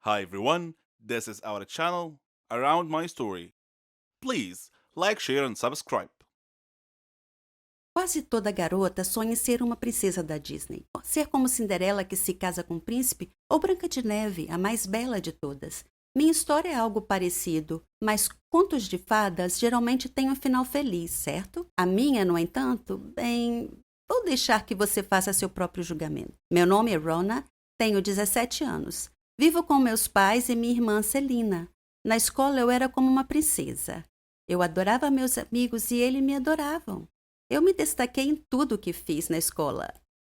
Hi everyone, this is our channel Around My Story. Please like, share and subscribe. Quase toda garota sonha em ser uma princesa da Disney. Ser como Cinderela que se casa com um príncipe ou Branca de Neve, a mais bela de todas. Minha história é algo parecido, mas contos de fadas geralmente têm um final feliz, certo? A minha, no entanto, bem, vou deixar que você faça seu próprio julgamento. Meu nome é Rona, tenho 17 anos. Vivo com meus pais e minha irmã Celina. Na escola eu era como uma princesa. Eu adorava meus amigos e eles me adoravam. Eu me destaquei em tudo o que fiz na escola.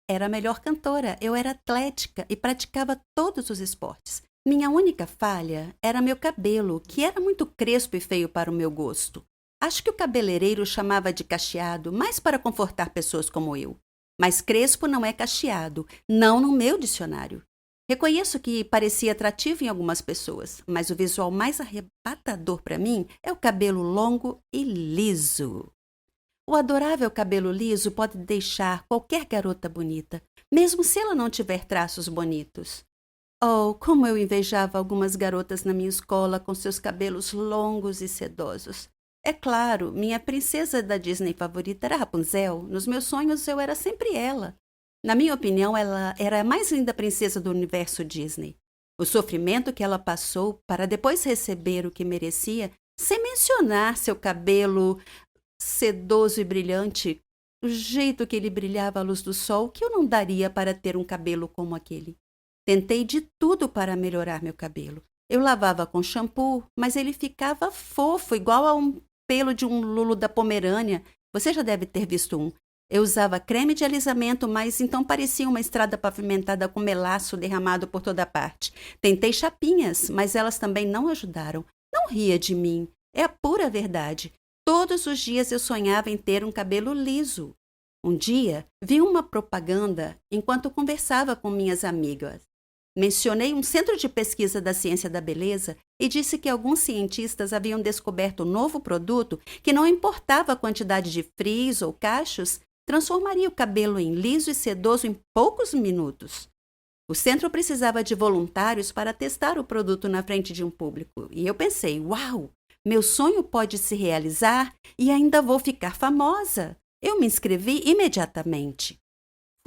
Era a melhor cantora, eu era atlética e praticava todos os esportes. Minha única falha era meu cabelo, que era muito crespo e feio para o meu gosto. Acho que o cabeleireiro chamava de cacheado, mais para confortar pessoas como eu. Mas crespo não é cacheado, não no meu dicionário. Reconheço que parecia atrativo em algumas pessoas, mas o visual mais arrebatador para mim é o cabelo longo e liso. O adorável cabelo liso pode deixar qualquer garota bonita, mesmo se ela não tiver traços bonitos. Oh, como eu invejava algumas garotas na minha escola com seus cabelos longos e sedosos. É claro, minha princesa da Disney favorita era Rapunzel. Nos meus sonhos eu era sempre ela. Na minha opinião, ela era a mais linda princesa do universo Disney. O sofrimento que ela passou para depois receber o que merecia, sem mencionar seu cabelo sedoso e brilhante, o jeito que ele brilhava à luz do sol, que eu não daria para ter um cabelo como aquele. Tentei de tudo para melhorar meu cabelo. Eu lavava com shampoo, mas ele ficava fofo, igual a um pelo de um lulo da Pomerânia. Você já deve ter visto um. Eu usava creme de alisamento, mas então parecia uma estrada pavimentada com melaço derramado por toda parte. Tentei chapinhas, mas elas também não ajudaram. Não ria de mim. É a pura verdade. Todos os dias eu sonhava em ter um cabelo liso. Um dia, vi uma propaganda enquanto conversava com minhas amigas. Mencionei um centro de pesquisa da ciência da beleza e disse que alguns cientistas haviam descoberto um novo produto que não importava a quantidade de frizz ou cachos, transformaria o cabelo em liso e sedoso em poucos minutos. O centro precisava de voluntários para testar o produto na frente de um público. E eu pensei, uau! Meu sonho pode se realizar e ainda vou ficar famosa. Eu me inscrevi imediatamente.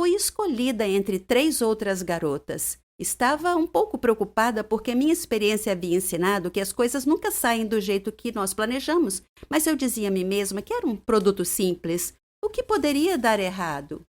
Fui escolhida entre 3 outras garotas. Estava um pouco preocupada porque minha experiência havia ensinado que as coisas nunca saem do jeito que nós planejamos, mas eu dizia a mim mesma que era um produto simples. O que poderia dar errado?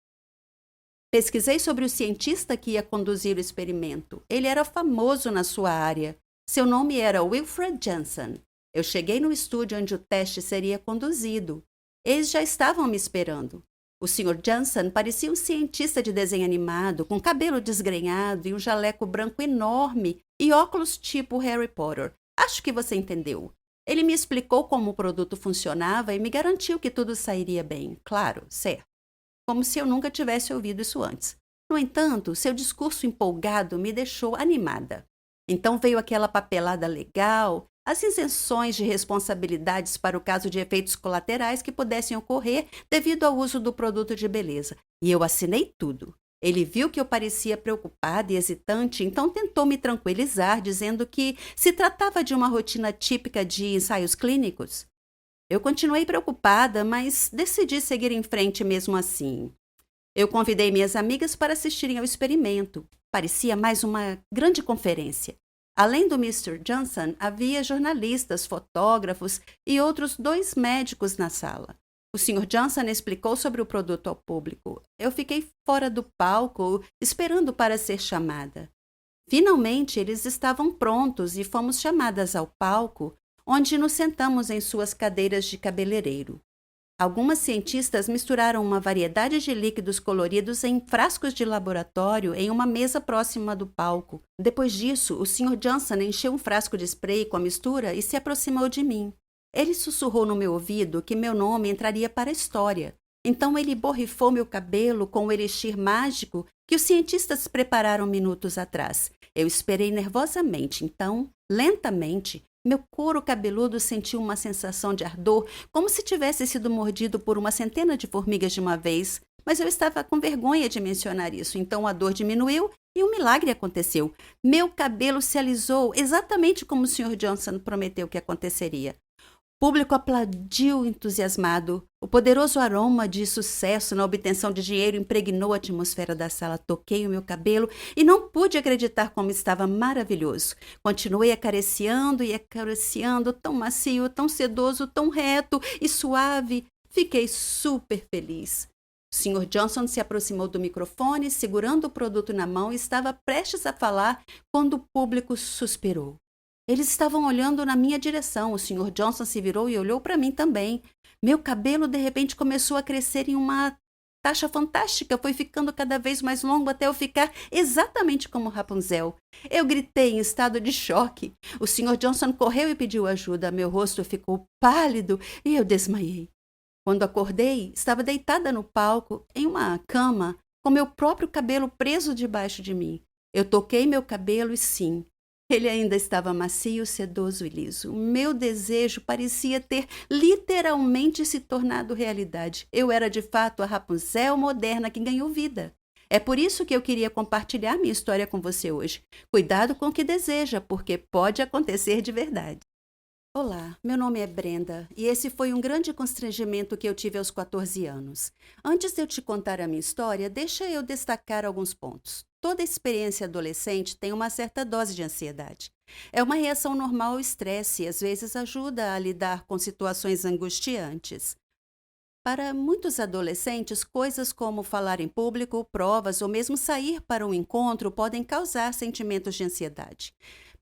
Pesquisei sobre o cientista que ia conduzir o experimento. Ele era famoso na sua área. Seu nome era Wilfred Janssen. Eu cheguei no estúdio onde o teste seria conduzido. Eles já estavam me esperando. O Sr. Janssen parecia um cientista de desenho animado, com cabelo desgrenhado e um jaleco branco enorme e óculos tipo Harry Potter. Acho que você entendeu. Ele me explicou como o produto funcionava e me garantiu que tudo sairia bem. Claro, certo. Como se eu nunca tivesse ouvido isso antes. No entanto, seu discurso empolgado me deixou animada. Então veio aquela papelada legal, as isenções de responsabilidades para o caso de efeitos colaterais que pudessem ocorrer devido ao uso do produto de beleza. E eu assinei tudo. Ele viu que eu parecia preocupada e hesitante, então tentou me tranquilizar, dizendo que se tratava de uma rotina típica de ensaios clínicos. Eu continuei preocupada, mas decidi seguir em frente mesmo assim. Eu convidei minhas amigas para assistirem ao experimento. Parecia mais uma grande conferência. Além do Mr. Johnson, havia jornalistas, fotógrafos e outros 2 médicos na sala. O Sr. Johnson explicou sobre o produto ao público. Eu fiquei fora do palco, esperando para ser chamada. Finalmente, eles estavam prontos e fomos chamadas ao palco, onde nos sentamos em suas cadeiras de cabeleireiro. Algumas cientistas misturaram uma variedade de líquidos coloridos em frascos de laboratório em uma mesa próxima do palco. Depois disso, o Sr. Johnson encheu um frasco de spray com a mistura e se aproximou de mim. Ele sussurrou no meu ouvido que meu nome entraria para a história. Então ele borrifou meu cabelo com o elixir mágico que os cientistas prepararam minutos atrás. Eu esperei nervosamente, então, lentamente, meu couro cabeludo sentiu uma sensação de ardor, como se tivesse sido mordido por uma centena de formigas de uma vez. Mas eu estava com vergonha de mencionar isso, então a dor diminuiu E um milagre aconteceu. Meu cabelo se alisou exatamente como o Sr. Johnson prometeu que aconteceria. O público aplaudiu entusiasmado. O poderoso aroma de sucesso na obtenção de dinheiro impregnou a atmosfera da sala. Toquei o meu cabelo e não pude acreditar como estava maravilhoso. Continuei acariciando e acariciando, tão macio, tão sedoso, tão reto e suave. Fiquei super feliz. O Sr. Johnson se aproximou do microfone, segurando o produto na mão, e estava prestes a falar quando o público suspirou. Eles estavam olhando na minha direção. O Sr. Johnson se virou e olhou para mim também. Meu cabelo, de repente, começou a crescer em uma taxa fantástica. Foi ficando cada vez mais longo até eu ficar exatamente como Rapunzel. Eu gritei em estado de choque. O Sr. Johnson correu e pediu ajuda. Meu rosto ficou pálido e eu desmaiei. Quando acordei, estava deitada no palco, em uma cama, com meu próprio cabelo preso debaixo de mim. Eu toquei meu cabelo e sim, ele ainda estava macio, sedoso e liso. Meu desejo parecia ter literalmente se tornado realidade. Eu era de fato a Rapunzel moderna que ganhou vida. É por isso que eu queria compartilhar minha história com você hoje. Cuidado com o que deseja, porque pode acontecer de verdade. Olá, meu nome é Brenda e esse foi um grande constrangimento que eu tive aos 14 anos. Antes de eu te contar a minha história, deixa eu destacar alguns pontos. Toda experiência adolescente tem uma certa dose de ansiedade. É uma reação normal ao estresse e às vezes ajuda a lidar com situações angustiantes. Para muitos adolescentes, coisas como falar em público, provas ou mesmo sair para um encontro podem causar sentimentos de ansiedade.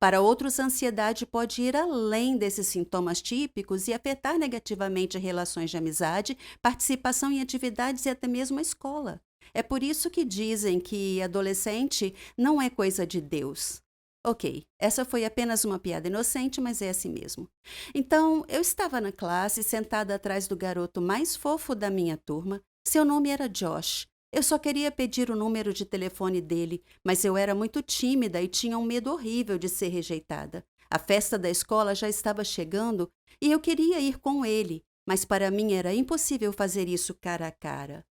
Para outros, a ansiedade pode ir além desses sintomas típicos e afetar negativamente relações de amizade, participação em atividades e até mesmo a escola. É por isso que dizem que adolescente não é coisa de Deus. Ok, essa foi apenas uma piada inocente, mas é assim mesmo. Então, eu estava na classe, sentada atrás do garoto mais fofo da minha turma. Seu nome era Josh. Eu só queria pedir o número de telefone dele, mas eu era muito tímida e tinha um medo horrível de ser rejeitada. A festa da escola já estava chegando e eu queria ir com ele, mas para mim era impossível fazer isso cara a cara.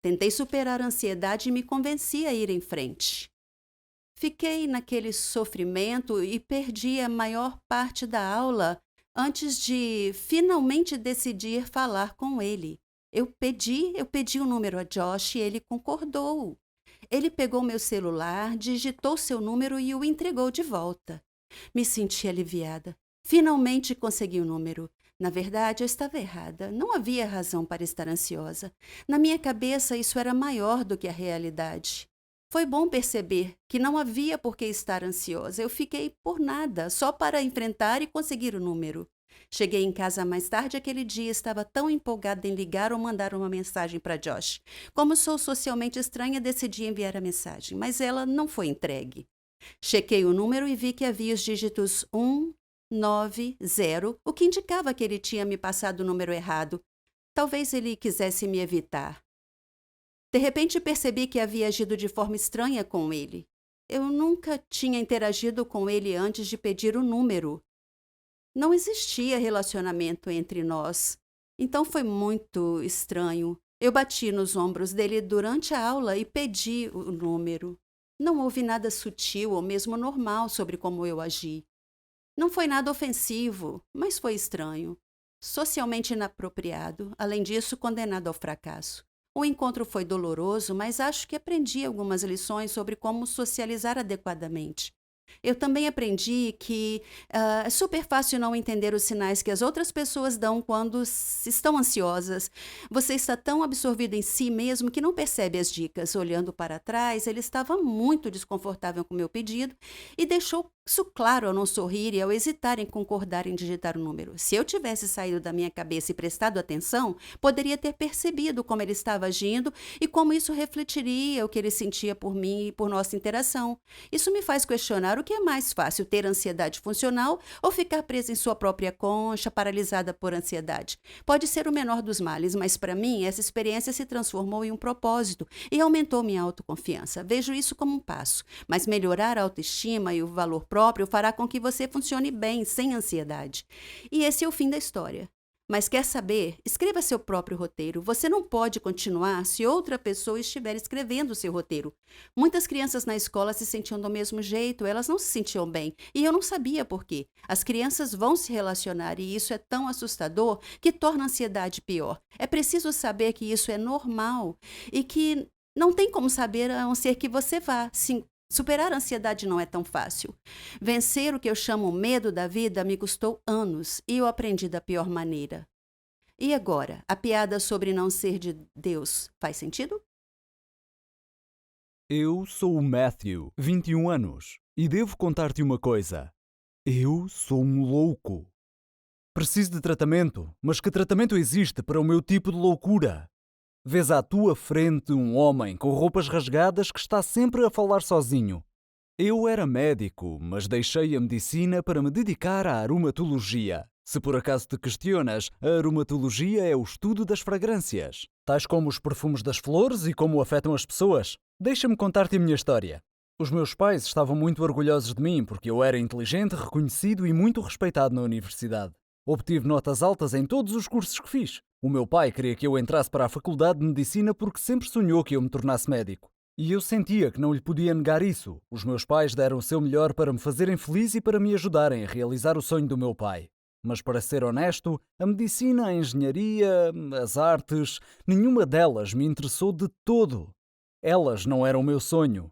Tentei superar a ansiedade e me convenci a ir em frente. Fiquei naquele sofrimento e perdi a maior parte da aula antes de finalmente decidir falar com ele. Eu pedi o número a Josh e ele concordou. Ele pegou meu celular, digitou seu número e o entregou de volta. Me senti aliviada. Finalmente consegui o número. Na verdade, eu estava errada. Não havia razão para estar ansiosa. Na minha cabeça, isso era maior do que a realidade. Foi bom perceber que não havia por que estar ansiosa. Eu fiquei por nada, só para enfrentar e conseguir o número. Cheguei em casa mais tarde aquele dia e estava tão empolgada em ligar ou mandar uma mensagem para Josh. Como sou socialmente estranha, decidi enviar a mensagem, mas ela não foi entregue. Chequei o número e vi que havia os dígitos 190, o que indicava que ele tinha me passado o número errado. Talvez ele quisesse me evitar. De repente percebi que havia agido de forma estranha com ele. Eu nunca tinha interagido com ele antes de pedir o número. Não existia relacionamento entre nós. Então foi muito estranho. Eu bati nos ombros dele durante a aula e pedi o número. Não houve nada sutil ou mesmo normal sobre como eu agi. Não foi nada ofensivo, mas foi estranho. Socialmente inapropriado, além disso, condenado ao fracasso. O encontro foi doloroso, mas acho que aprendi algumas lições sobre como socializar adequadamente. Eu também aprendi que é super fácil não entender os sinais que as outras pessoas dão quando estão ansiosas. Você está tão absorvido em si mesmo que não percebe as dicas. Olhando para trás, ele estava muito desconfortável com o meu pedido e deixou isso claro ao não sorrir e ao hesitar em concordar em digitar o número. Se eu tivesse saído da minha cabeça e prestado atenção, poderia ter percebido como ele estava agindo e como isso refletiria o que ele sentia por mim e por nossa interação. Isso me faz questionar o que é mais fácil, ter ansiedade funcional ou ficar presa em sua própria concha, paralisada por ansiedade. Pode ser o menor dos males, mas para mim essa experiência se transformou em um propósito e aumentou minha autoconfiança. Vejo isso como um passo, mas melhorar a autoestima e o valor próprio fará com que você funcione bem, sem ansiedade. E esse é o fim da história. Mas quer saber? Escreva seu próprio roteiro. Você não pode continuar se outra pessoa estiver escrevendo o seu roteiro. Muitas crianças na escola se sentiam do mesmo jeito, elas não se sentiam bem. E eu não sabia por quê. As crianças vão se relacionar e isso é tão assustador que torna a ansiedade pior. É preciso saber que isso é normal e que não tem como saber a não ser que você vá. Sim, superar a ansiedade não é tão fácil. Vencer o que eu chamo medo da vida me custou anos e eu aprendi da pior maneira. E agora, a piada sobre não ser de Deus faz sentido? Eu sou o Matthew, 21 anos, e devo contar-te uma coisa. Eu sou um louco. Preciso de tratamento, mas que tratamento existe para o meu tipo de loucura? Vês à tua frente um homem com roupas rasgadas que está sempre a falar sozinho. Eu era médico, mas deixei a medicina para me dedicar à aromatologia. Se por acaso te questionas, a aromatologia é o estudo das fragrâncias, tais como os perfumes das flores e como afetam as pessoas. Deixa-me contar-te a minha história. Os meus pais estavam muito orgulhosos de mim porque eu era inteligente, reconhecido e muito respeitado na universidade. Obtive notas altas em todos os cursos que fiz. O meu pai queria que eu entrasse para a faculdade de medicina porque sempre sonhou que eu me tornasse médico. E eu sentia que não lhe podia negar isso. Os meus pais deram o seu melhor para me fazerem feliz e para me ajudarem a realizar o sonho do meu pai. Mas para ser honesto, a medicina, a engenharia, as artes, nenhuma delas me interessou de todo. Elas não eram o meu sonho.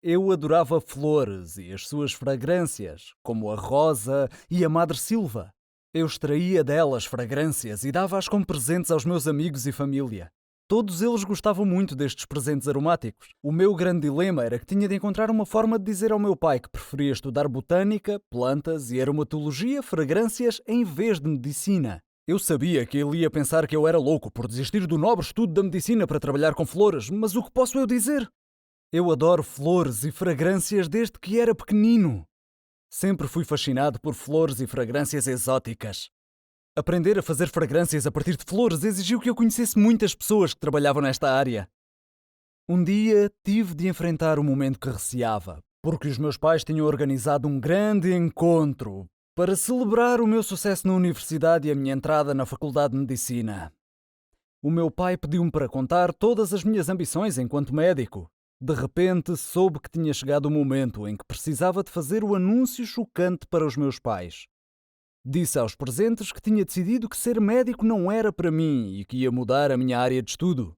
Eu adorava flores e as suas fragrâncias, como a rosa e a madressilva. Eu extraía delas fragrâncias e dava-as como presentes aos meus amigos e família. Todos eles gostavam muito destes presentes aromáticos. O meu grande dilema era que tinha de encontrar uma forma de dizer ao meu pai que preferia estudar botânica, plantas e aromatologia, fragrâncias, em vez de medicina. Eu sabia que ele ia pensar que eu era louco por desistir do nobre estudo da medicina para trabalhar com flores, mas o que posso eu dizer? Eu adoro flores e fragrâncias desde que era pequenino. Sempre fui fascinado por flores e fragrâncias exóticas. Aprender a fazer fragrâncias a partir de flores exigiu que eu conhecesse muitas pessoas que trabalhavam nesta área. Um dia tive de enfrentar um momento que receava, porque os meus pais tinham organizado um grande encontro para celebrar o meu sucesso na universidade e a minha entrada na Faculdade de Medicina. O meu pai pediu-me para contar todas as minhas ambições enquanto médico. De repente, soube que tinha chegado o momento em que precisava de fazer o anúncio chocante para os meus pais. Disse aos presentes que tinha decidido que ser médico não era para mim e que ia mudar a minha área de estudo.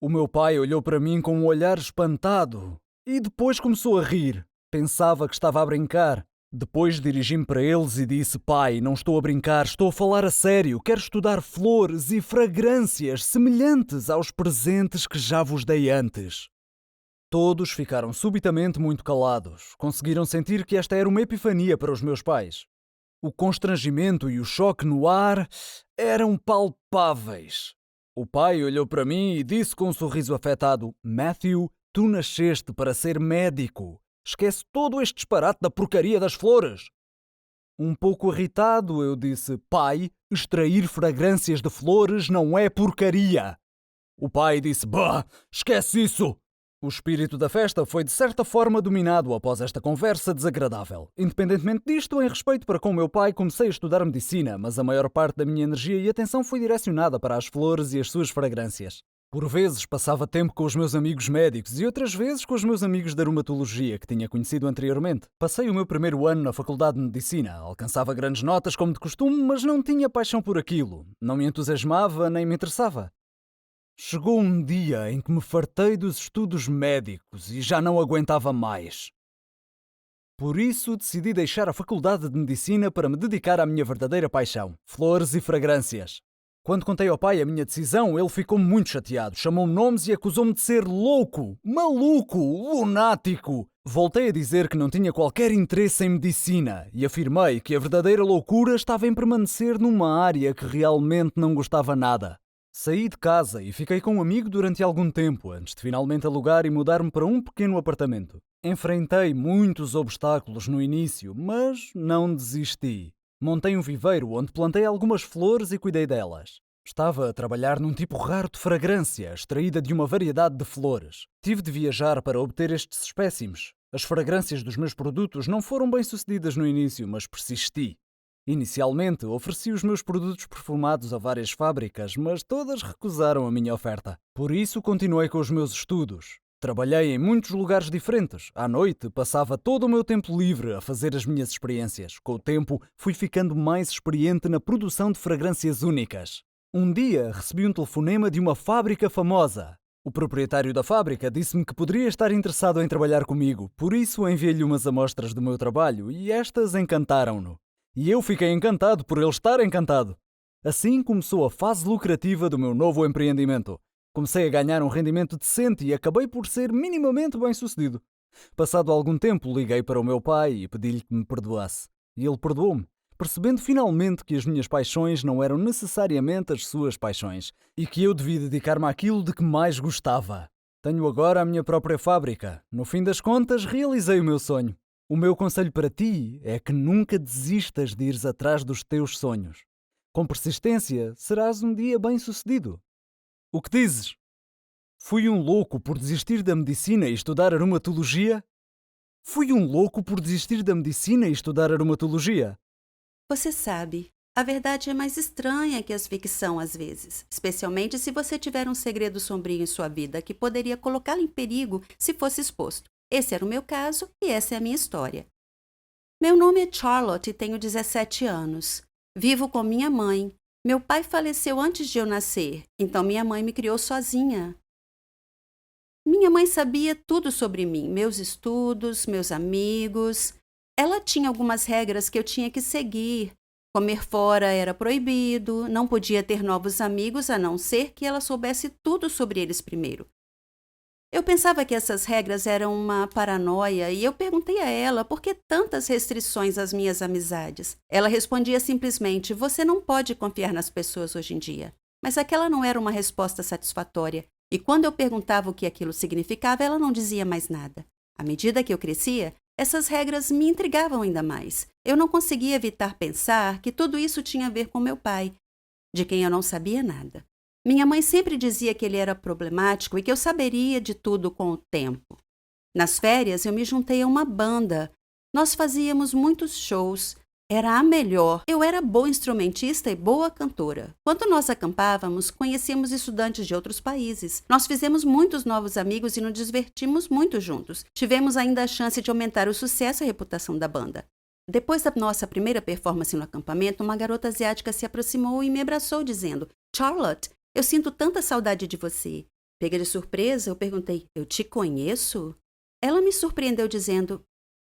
O meu pai olhou para mim com um olhar espantado e depois começou a rir. Pensava que estava a brincar. Depois dirigi-me para eles e disse: "Pai, não estou a brincar, estou a falar a sério. Quero estudar flores e fragrâncias semelhantes aos presentes que já vos dei antes." Todos ficaram subitamente muito calados. Conseguiram sentir que esta era uma epifania para os meus pais. O constrangimento e o choque no ar eram palpáveis. O pai olhou para mim e disse com um sorriso afetado: "Matthew, tu nasceste para ser médico. Esquece todo este disparate da porcaria das flores." Um pouco irritado, eu disse: "Pai, extrair fragrâncias de flores não é porcaria." O pai disse: "Bah, esquece isso." O espírito da festa foi de certa forma dominado após esta conversa desagradável. Independentemente disto, em respeito para com o meu pai, comecei a estudar medicina, mas a maior parte da minha energia e atenção foi direcionada para as flores e as suas fragrâncias. Por vezes passava tempo com os meus amigos médicos e outras vezes com os meus amigos da aromatologia que tinha conhecido anteriormente. Passei o meu primeiro ano na Faculdade de Medicina. Alcançava grandes notas como de costume, mas não tinha paixão por aquilo. Não me entusiasmava nem me interessava. Chegou um dia em que me fartei dos estudos médicos e já não aguentava mais. Por isso decidi deixar a Faculdade de Medicina para me dedicar à minha verdadeira paixão, flores e fragrâncias. Quando contei ao pai a minha decisão, ele ficou muito chateado, chamou-me nomes e acusou-me de ser louco, maluco, lunático. Voltei a dizer que não tinha qualquer interesse em medicina e afirmei que a verdadeira loucura estava em permanecer numa área que realmente não gostava nada. Saí de casa e fiquei com um amigo durante algum tempo, antes de finalmente alugar e mudar-me para um pequeno apartamento. Enfrentei muitos obstáculos no início, mas não desisti. Montei um viveiro onde plantei algumas flores e cuidei delas. Estava a trabalhar num tipo raro de fragrância, extraída de uma variedade de flores. Tive de viajar para obter estes espécimes. As fragrâncias dos meus produtos não foram bem sucedidas no início, mas persisti. Inicialmente, ofereci os meus produtos perfumados a várias fábricas, mas todas recusaram a minha oferta. Por isso, continuei com os meus estudos. Trabalhei em muitos lugares diferentes. À noite, passava todo o meu tempo livre a fazer as minhas experiências. Com o tempo, fui ficando mais experiente na produção de fragrâncias únicas. Um dia, recebi um telefonema de uma fábrica famosa. O proprietário da fábrica disse-me que poderia estar interessado em trabalhar comigo, por isso enviei-lhe umas amostras do meu trabalho e estas encantaram-no. E eu fiquei encantado por ele estar encantado. Assim começou a fase lucrativa do meu novo empreendimento. Comecei a ganhar um rendimento decente e acabei por ser minimamente bem-sucedido. Passado algum tempo, liguei para o meu pai e pedi-lhe que me perdoasse. E ele perdoou-me, percebendo finalmente que as minhas paixões não eram necessariamente as suas paixões e que eu devia dedicar-me àquilo de que mais gostava. Tenho agora a minha própria fábrica. No fim das contas, realizei o meu sonho. O meu conselho para ti é que nunca desistas de ires atrás dos teus sonhos. Com persistência, serás um dia bem-sucedido. O que dizes? Fui um louco por desistir da medicina e estudar aromatologia? Fui um louco por desistir da medicina e estudar aromatologia? Você sabe, a verdade é mais estranha que as ficção às vezes, especialmente se você tiver um segredo sombrio em sua vida que poderia colocá-lo em perigo se fosse exposto. Esse era o meu caso e essa é a minha história. Meu nome é Charlotte e tenho 17 anos. Vivo com minha mãe. Meu pai faleceu antes de eu nascer, então minha mãe me criou sozinha. Minha mãe sabia tudo sobre mim, meus estudos, meus amigos. Ela tinha algumas regras que eu tinha que seguir. Comer fora era proibido, não podia ter novos amigos a não ser que ela soubesse tudo sobre eles primeiro. Eu pensava que essas regras eram uma paranoia e eu perguntei a ela por que tantas restrições às minhas amizades. Ela respondia simplesmente: você não pode confiar nas pessoas hoje em dia. Mas aquela não era uma resposta satisfatória e quando eu perguntava o que aquilo significava, ela não dizia mais nada. À medida que eu crescia, essas regras me intrigavam ainda mais. Eu não conseguia evitar pensar que tudo isso tinha a ver com meu pai, de quem eu não sabia nada. Minha mãe sempre dizia que ele era problemático e que eu saberia de tudo com o tempo. Nas férias, eu me juntei a uma banda. Nós fazíamos muitos shows. Era a melhor. Eu era boa instrumentista e boa cantora. Quando nós acampávamos, conhecíamos estudantes de outros países. Nós fizemos muitos novos amigos e nos divertimos muito juntos. Tivemos ainda a chance de aumentar o sucesso e a reputação da banda. Depois da nossa primeira performance no acampamento, uma garota asiática se aproximou e me abraçou, dizendo: Charlotte, eu sinto tanta saudade de você. Pega de surpresa, eu perguntei: eu te conheço? Ela me surpreendeu dizendo: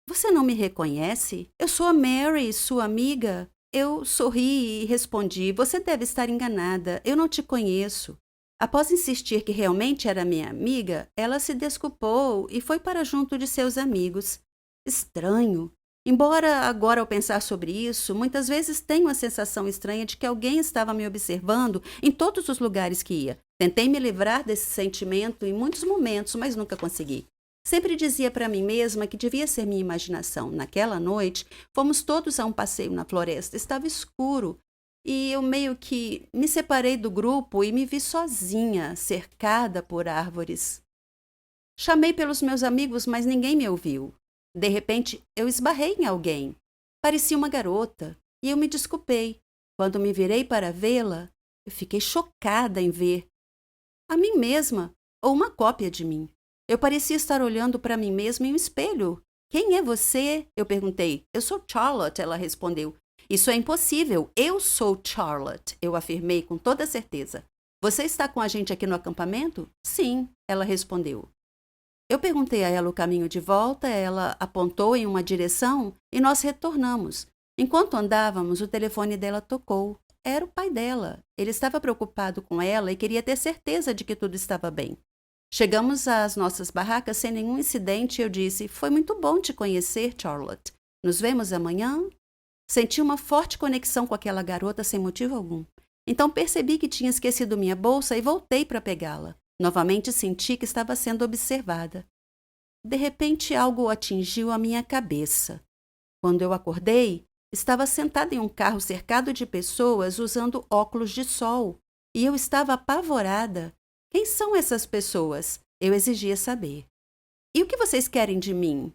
você não me reconhece? Eu sou a Mary, sua amiga. Eu sorri e respondi: você deve estar enganada, eu não te conheço. Após insistir que realmente era minha amiga, ela se desculpou e foi para junto de seus amigos. Estranho. Embora agora, ao pensar sobre isso, muitas vezes tenho a sensação estranha de que alguém estava me observando em todos os lugares que ia. Tentei me livrar desse sentimento em muitos momentos, mas nunca consegui. Sempre dizia para mim mesma que devia ser minha imaginação. Naquela noite, fomos todos a um passeio na floresta. Estava escuro e eu meio que me separei do grupo e me vi sozinha, cercada por árvores. Chamei pelos meus amigos, mas ninguém me ouviu. De repente, eu esbarrei em alguém. Parecia uma garota, e eu me desculpei. Quando me virei para vê-la, eu fiquei chocada em ver a mim mesma, ou uma cópia de mim. Eu parecia estar olhando para mim mesma em um espelho. Quem é você? Eu perguntei. Eu sou Charlotte, ela respondeu. Isso é impossível. Eu sou Charlotte, eu afirmei com toda certeza. Você está com a gente aqui no acampamento? Sim, ela respondeu. Eu perguntei a ela o caminho de volta, ela apontou em uma direção e nós retornamos. Enquanto andávamos, o telefone dela tocou. Era o pai dela. Ele estava preocupado com ela e queria ter certeza de que tudo estava bem. Chegamos às nossas barracas sem nenhum incidente e eu disse: foi muito bom te conhecer, Charlotte. Nos vemos amanhã? Senti uma forte conexão com aquela garota sem motivo algum. Então percebi que tinha esquecido minha bolsa e voltei para pegá-la. Novamente senti que estava sendo observada. De repente, algo atingiu a minha cabeça. Quando eu acordei, estava sentada em um carro cercado de pessoas usando óculos de sol. E eu estava apavorada. Quem são essas pessoas? Eu exigia saber. E o que vocês querem de mim?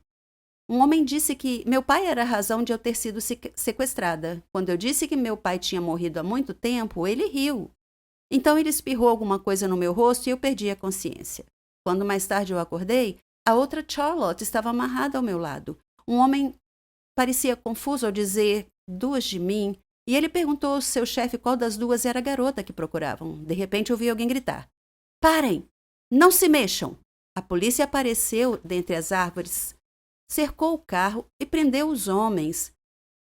Um homem disse que meu pai era a razão de eu ter sido sequestrada. Quando eu disse que meu pai tinha morrido há muito tempo, ele riu. Então ele espirrou alguma coisa no meu rosto e eu perdi a consciência. Quando mais tarde eu acordei, a outra Charlotte estava amarrada ao meu lado. Um homem parecia confuso ao dizer duas de mim, e ele perguntou ao seu chefe qual das duas era a garota que procuravam. De repente ouvi alguém gritar: "Parem! Não se mexam!" A polícia apareceu dentre as árvores, cercou o carro e prendeu os homens.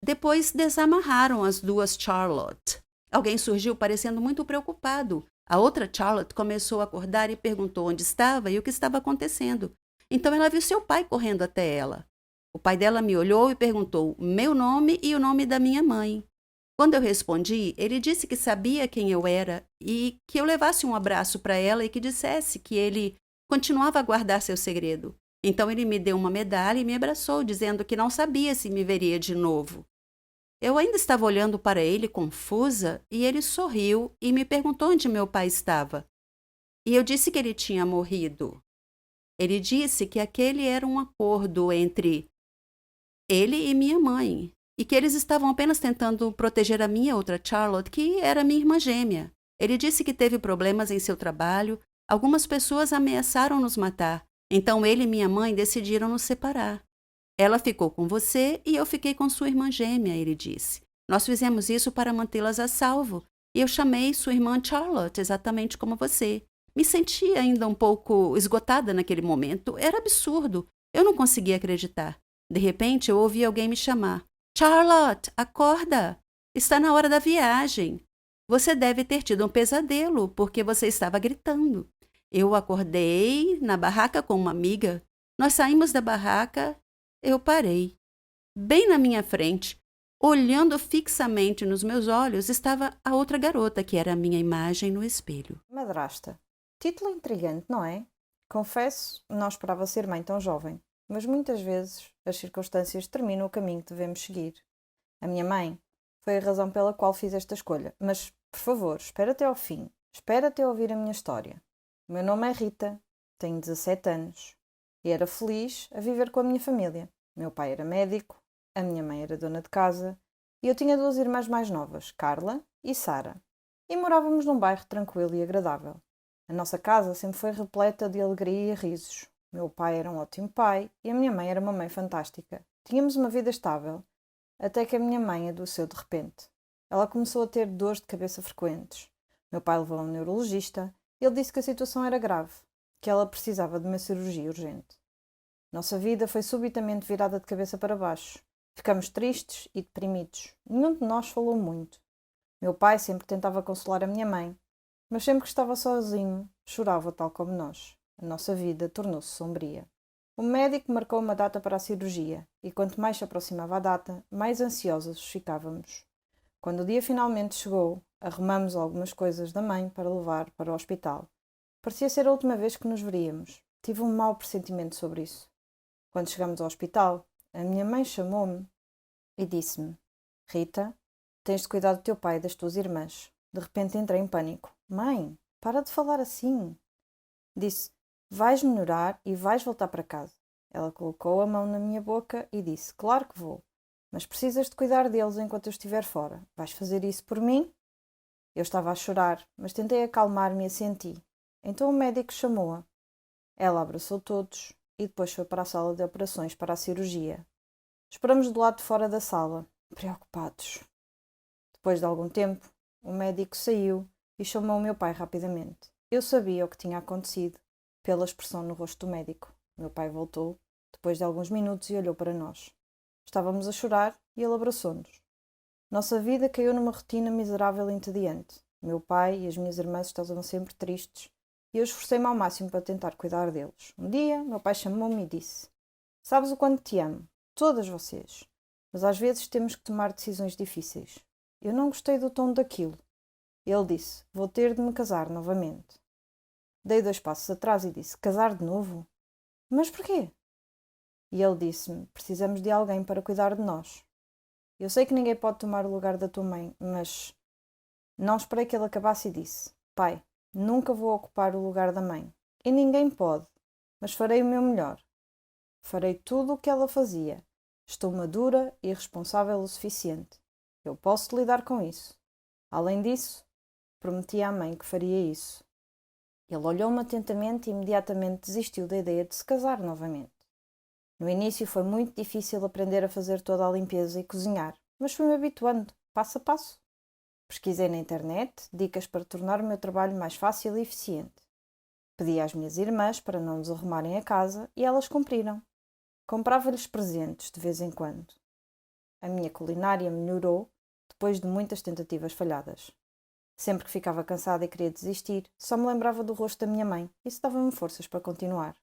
Depois desamarraram as duas Charlotte. Alguém surgiu parecendo muito preocupado. A outra Charlotte começou a acordar e perguntou onde estava e o que estava acontecendo. Então ela viu seu pai correndo até ela. O pai dela me olhou e perguntou meu nome e o nome da minha mãe. Quando eu respondi, ele disse que sabia quem eu era e que eu levasse um abraço para ela e que dissesse que ele continuava a guardar seu segredo. Então ele me deu uma medalha e me abraçou, dizendo que não sabia se me veria de novo. Eu ainda estava olhando para ele confusa e ele sorriu e me perguntou onde meu pai estava. E eu disse que ele tinha morrido. Ele disse que aquele era um acordo entre ele e minha mãe, e que eles estavam apenas tentando proteger a minha outra Charlotte, que era minha irmã gêmea. Ele disse que teve problemas em seu trabalho, algumas pessoas ameaçaram nos matar, então ele e minha mãe decidiram nos separar. Ela ficou com você e eu fiquei com sua irmã gêmea, ele disse. Nós fizemos isso para mantê-las a salvo, e eu chamei sua irmã Charlotte exatamente como você. Me senti ainda um pouco esgotada naquele momento. Era absurdo. Eu não conseguia acreditar. De repente, eu ouvi alguém me chamar. Charlotte, acorda! Está na hora da viagem. Você deve ter tido um pesadelo, porque você estava gritando. Eu acordei na barraca com uma amiga. Nós saímos da barraca. Eu parei. Bem na minha frente, olhando fixamente nos meus olhos, estava a outra garota, que era a minha imagem no espelho. Madrasta. Título intrigante, não é? Confesso, não esperava ser mãe tão jovem, mas muitas vezes as circunstâncias determinam o caminho que devemos seguir. A minha mãe foi a razão pela qual fiz esta escolha, mas, por favor, espera até ao fim. Espera até ouvir a minha história. O meu nome é Rita, tenho 17 anos e era feliz a viver com a minha família. Meu pai era médico, a minha mãe era dona de casa e eu tinha duas irmãs mais novas, Carla e Sara, e morávamos num bairro tranquilo e agradável. A nossa casa sempre foi repleta de alegria e risos. Meu pai era um ótimo pai e a minha mãe era uma mãe fantástica. Tínhamos uma vida estável, até que a minha mãe adoeceu de repente. Ela começou a ter dores de cabeça frequentes. Meu pai levou a um neurologista e ele disse que a situação era grave, que ela precisava de uma cirurgia urgente. Nossa vida foi subitamente virada de cabeça para baixo. Ficamos tristes e deprimidos. Nenhum de nós falou muito. Meu pai sempre tentava consolar a minha mãe, mas sempre que estava sozinho, chorava tal como nós. A nossa vida tornou-se sombria. O médico marcou uma data para a cirurgia, e quanto mais se aproximava a data, mais ansiosos ficávamos. Quando o dia finalmente chegou, arrumamos algumas coisas da mãe para levar para o hospital. Parecia ser a última vez que nos veríamos. Tive um mau pressentimento sobre isso. Quando chegamos ao hospital, a minha mãe chamou-me e disse-me: Rita, tens de cuidar do teu pai e das tuas irmãs. De repente entrei em pânico. Mãe, para de falar assim. Disse: vais melhorar e vais voltar para casa. Ela colocou a mão na minha boca e disse: claro que vou, mas precisas de cuidar deles enquanto eu estiver fora. Vais fazer isso por mim? Eu estava a chorar, mas tentei acalmar-me e assenti. Então o médico chamou-a. Ela abraçou todos e depois foi para a sala de operações para a cirurgia. Esperamos do lado de fora da sala, preocupados. Depois de algum tempo, o médico saiu e chamou o meu pai rapidamente. Eu sabia o que tinha acontecido pela expressão no rosto do médico. Meu pai voltou, depois de alguns minutos, e olhou para nós. Estávamos a chorar e ele abraçou-nos. Nossa vida caiu numa rotina miserável e entediante. Meu pai e as minhas irmãs estavam sempre tristes e eu esforcei-me ao máximo para tentar cuidar deles. Um dia, meu pai chamou-me e disse: sabes o quanto te amo, todas vocês, mas às vezes temos que tomar decisões difíceis. Eu não gostei do tom daquilo. Ele disse: vou ter de me casar novamente. Dei 2 passos atrás e disse: casar de novo? Mas porquê? E ele disse-me: precisamos de alguém para cuidar de nós. Eu sei que ninguém pode tomar o lugar da tua mãe, mas... Não esperei que ele acabasse e disse: pai, nunca vou ocupar o lugar da mãe. E ninguém pode, mas farei o meu melhor. Farei tudo o que ela fazia. Estou madura e responsável o suficiente. Eu posso lidar com isso. Além disso, prometi à mãe que faria isso. Ele olhou-me atentamente e imediatamente desistiu da ideia de se casar novamente. No início foi muito difícil aprender a fazer toda a limpeza e cozinhar, mas fui-me habituando, passo a passo. Pesquisei na internet dicas para tornar o meu trabalho mais fácil e eficiente. Pedi às minhas irmãs para não nos arrumarem a casa e elas cumpriram. Comprava-lhes presentes de vez em quando. A minha culinária melhorou depois de muitas tentativas falhadas. Sempre que ficava cansada e queria desistir, só me lembrava do rosto da minha mãe e isso dava-me forças para continuar.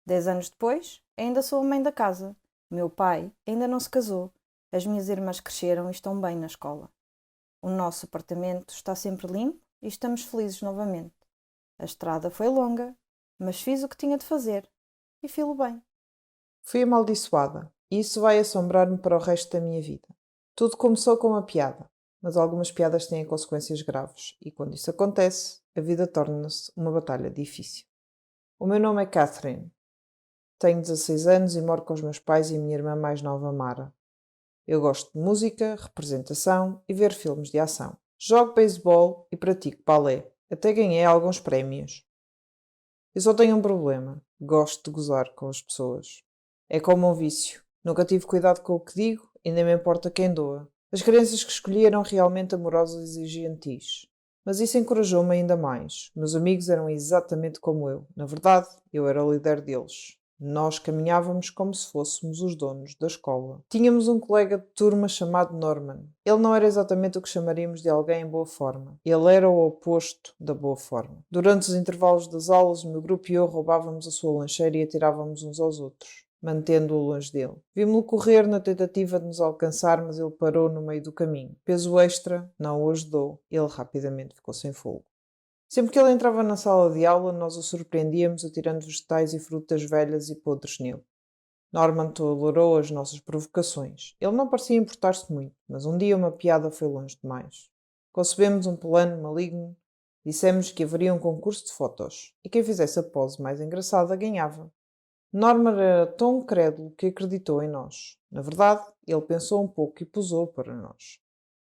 10 anos depois, ainda sou a mãe da casa. Meu pai ainda não se casou. As minhas irmãs cresceram e estão bem na escola. O nosso apartamento está sempre limpo e estamos felizes novamente. A estrada foi longa, mas fiz o que tinha de fazer e filo bem. Fui amaldiçoada e isso vai assombrar-me para o resto da minha vida. Tudo começou com uma piada, mas algumas piadas têm consequências graves e quando isso acontece, a vida torna-se uma batalha difícil. O meu nome é Catherine. Tenho 16 anos e moro com os meus pais e a minha irmã mais nova, Mara. Eu gosto de música, representação e ver filmes de ação. Jogo beisebol e pratico balé. Até ganhei alguns prémios. Eu só tenho um problema. Gosto de gozar com as pessoas. É como um vício. Nunca tive cuidado com o que digo e nem me importa quem doa. As crianças que escolhi eram realmente amorosas e gentis. Mas isso encorajou-me ainda mais. Meus amigos eram exatamente como eu. Na verdade, eu era o líder deles. Nós caminhávamos como se fôssemos os donos da escola. Tínhamos um colega de turma chamado Norman. Ele não era exatamente o que chamaríamos de alguém em boa forma. Ele era o oposto da boa forma. Durante os intervalos das aulas, o meu grupo e eu roubávamos a sua lancheira e atirávamos uns aos outros, mantendo-o longe dele. Vimos-lo correr na tentativa de nos alcançar, mas ele parou no meio do caminho. Peso extra não o ajudou. Ele rapidamente ficou sem fogo. Sempre que ele entrava na sala de aula, nós o surpreendíamos atirando vegetais e frutas velhas e podres nele. Norman tolerou as nossas provocações. Ele não parecia importar-se muito, mas um dia uma piada foi longe demais. Concebemos um plano maligno. Dissemos que haveria um concurso de fotos, e quem fizesse a pose mais engraçada ganhava. Norman era tão crédulo que acreditou em nós. Na verdade, ele pensou um pouco e posou para nós.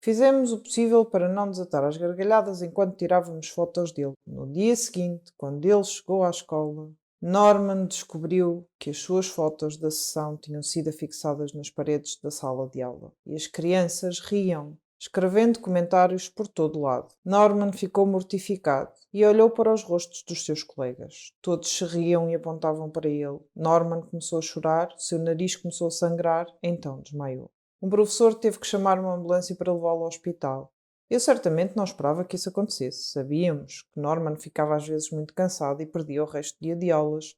Fizemos o possível para não desatar as gargalhadas enquanto tirávamos fotos dele. No dia seguinte, quando ele chegou à escola, Norman descobriu que as suas fotos da sessão tinham sido afixadas nas paredes da sala de aula. E as crianças riam, escrevendo comentários por todo lado. Norman ficou mortificado e olhou para os rostos dos seus colegas. Todos se riam e apontavam para ele. Norman começou a chorar, seu nariz começou a sangrar, então desmaiou. Um professor teve que chamar uma ambulância para levá-lo ao hospital. Eu certamente não esperava que isso acontecesse. Sabíamos que Norman ficava às vezes muito cansado e perdia o resto do dia de aulas,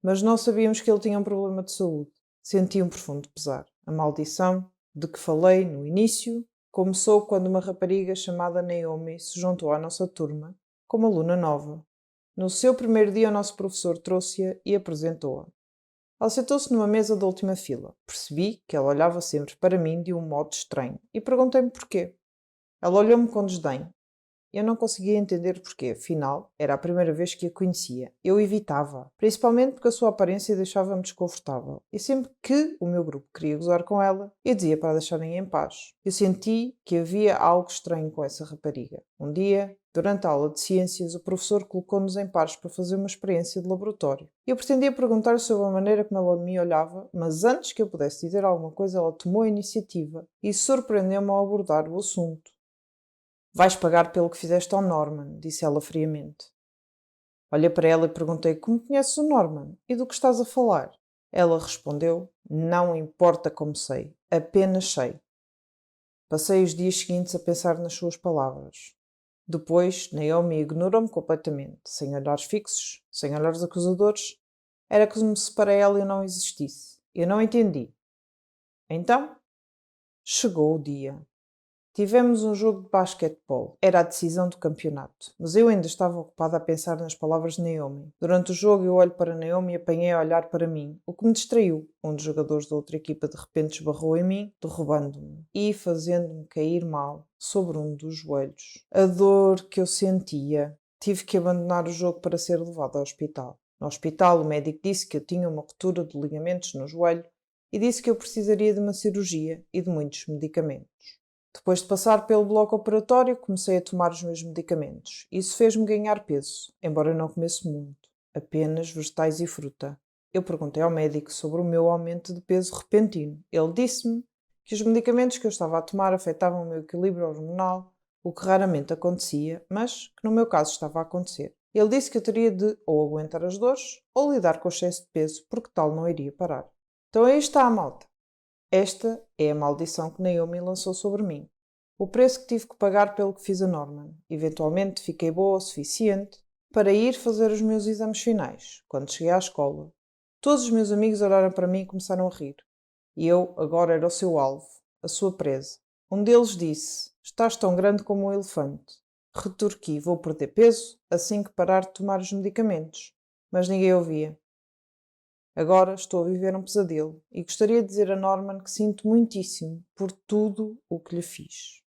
mas não sabíamos que ele tinha um problema de saúde. Senti um profundo pesar. A maldição de que falei no início começou quando uma rapariga chamada Naomi se juntou à nossa turma como aluna nova. No seu primeiro dia, o nosso professor trouxe-a e apresentou-a. Ela sentou-se numa mesa da última fila. Percebi que ela olhava sempre para mim de um modo estranho e perguntei-me porquê. Ela olhou-me com desdém. Eu não conseguia entender porquê, afinal, era a primeira vez que a conhecia. Eu evitava, principalmente porque a sua aparência deixava-me desconfortável. E sempre que o meu grupo queria gozar com ela, eu dizia para a deixarem em paz. Eu senti que havia algo estranho com essa rapariga. Um dia, durante a aula de ciências, o professor colocou-nos em pares para fazer uma experiência de laboratório. Eu pretendia perguntar sobre a maneira como ela me olhava, mas antes que eu pudesse dizer alguma coisa, ela tomou a iniciativa e surpreendeu-me ao abordar o assunto. Vais pagar pelo que fizeste ao Norman, disse ela friamente. Olhei para ela e perguntei como conheces o Norman e do que estás a falar. Ela respondeu, não importa como sei, apenas sei. Passei os dias seguintes a pensar nas suas palavras. Depois, Naomi ignorou-me completamente, sem olhares fixos, sem olhares acusadores. Era como se para ela eu não existisse. Eu não entendi. Então, chegou o dia. Tivemos um jogo de basquetebol. Era a decisão do campeonato. Mas eu ainda estava ocupada a pensar nas palavras de Naomi. Durante o jogo eu olho para Naomi e apanhei a olhar para mim, o que me distraiu. Um dos jogadores da outra equipa de repente esbarrou em mim, derrubando-me e fazendo-me cair mal sobre um dos joelhos. A dor que eu sentia. Tive que abandonar o jogo para ser levado ao hospital. No hospital, o médico disse que eu tinha uma ruptura de ligamentos no joelho e disse que eu precisaria de uma cirurgia e de muitos medicamentos. Depois de passar pelo bloco operatório, comecei a tomar os meus medicamentos. Isso fez-me ganhar peso, embora eu não comesse muito, apenas vegetais e fruta. Eu perguntei ao médico sobre o meu aumento de peso repentino. Ele disse-me que os medicamentos que eu estava a tomar afetavam o meu equilíbrio hormonal, o que raramente acontecia, mas que no meu caso estava a acontecer. Ele disse que eu teria de ou aguentar as dores ou lidar com o excesso de peso, porque tal não iria parar. Então aí está a malta. Esta é a maldição que Naomi lançou sobre mim. O preço que tive que pagar pelo que fiz a Norman. Eventualmente fiquei boa o suficiente para ir fazer os meus exames finais. Quando cheguei à escola, todos os meus amigos olharam para mim e começaram a rir. E eu agora era o seu alvo, a sua presa. Um deles disse: "Estás tão grande como um elefante." Retorqui: "Vou perder peso assim que parar de tomar os medicamentos." Mas ninguém ouvia. Agora estou a viver um pesadelo e gostaria de dizer a Norman que sinto muitíssimo por tudo o que lhe fiz.